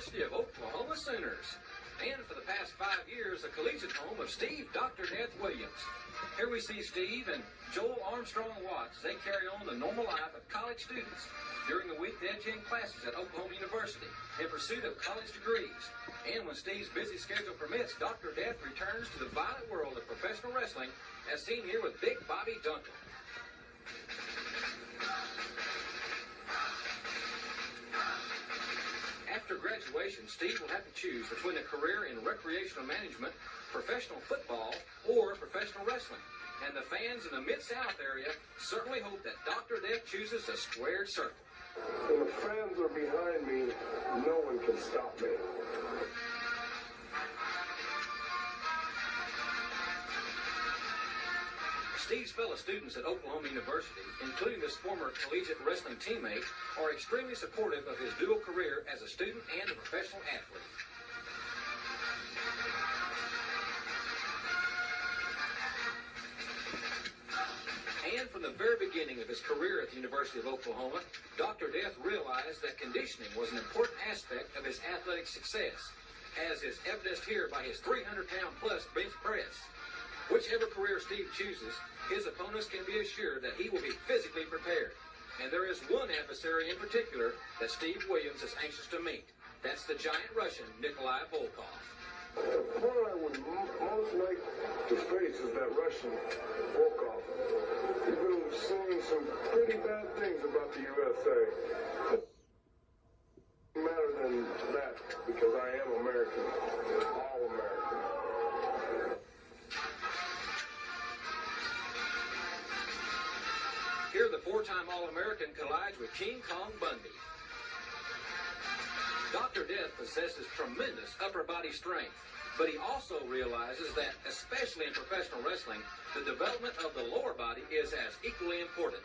University of Oklahoma Sooners. And for the past 5 years, the collegiate home of Steve Dr. Death Williams. Here we see Steve and Joel Armstrong Watts as they carry on the normal life of college students. During the week, they attend classes at Oklahoma University in pursuit of college degrees. And when Steve's busy schedule permits, Dr. Death returns to the violent world of professional wrestling, as seen here with Big Bobby Duncan. After graduation, Steve will have to choose between a career in recreational management, professional football, or professional wrestling. And the fans in the Mid-South area certainly hope that Dr. Death chooses a squared circle. When the fans are behind me, no one can stop me. Steve's fellow students at Oklahoma University, including this former collegiate wrestling teammate, are extremely supportive of his dual career as a student and a professional athlete. And from the very beginning of his career at the University of Oklahoma, Dr. Death realized that conditioning was an important aspect of his athletic success, as is evidenced here by his 300-pound-plus bench press. Whichever career Steve chooses, his opponents can be assured that he will be physically prepared. And there is one adversary in particular that Steve Williams is anxious to meet. That's the giant Russian, Nikolai Volkov. The opponent I would most like to face is that Russian, Volkov. He's been saying some pretty bad things about the USA. Matter than that, because I am American, all American. Here, the four-time All-American collides with King Kong Bundy. Dr. Death possesses tremendous upper body strength, but he also realizes that, especially in professional wrestling, the development of the lower body is as equally important.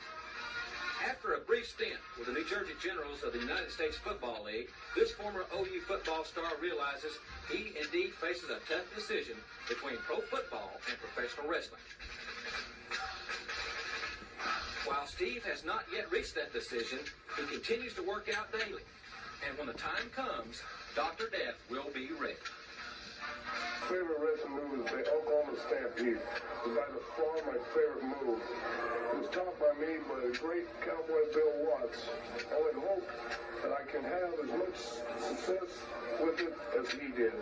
After a brief stint with the New Jersey Generals of the United States Football League, this former OU football star realizes he indeed faces a tough decision between pro football and professional wrestling. While Steve has not yet reached that decision, he continues to work out daily. And when the time comes, Dr. Death will be ready. Favorite wrestling move is the Oklahoma Stampede. It's by far my favorite move. It was taught by me by the great cowboy Bill Watts. I would hope that I can have as much success with it as he did.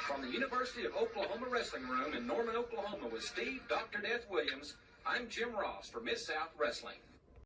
From the University of Oklahoma Wrestling Room in Norman, Oklahoma with Steve Dr. Death Williams, I'm Jim Ross for Mid-South Wrestling.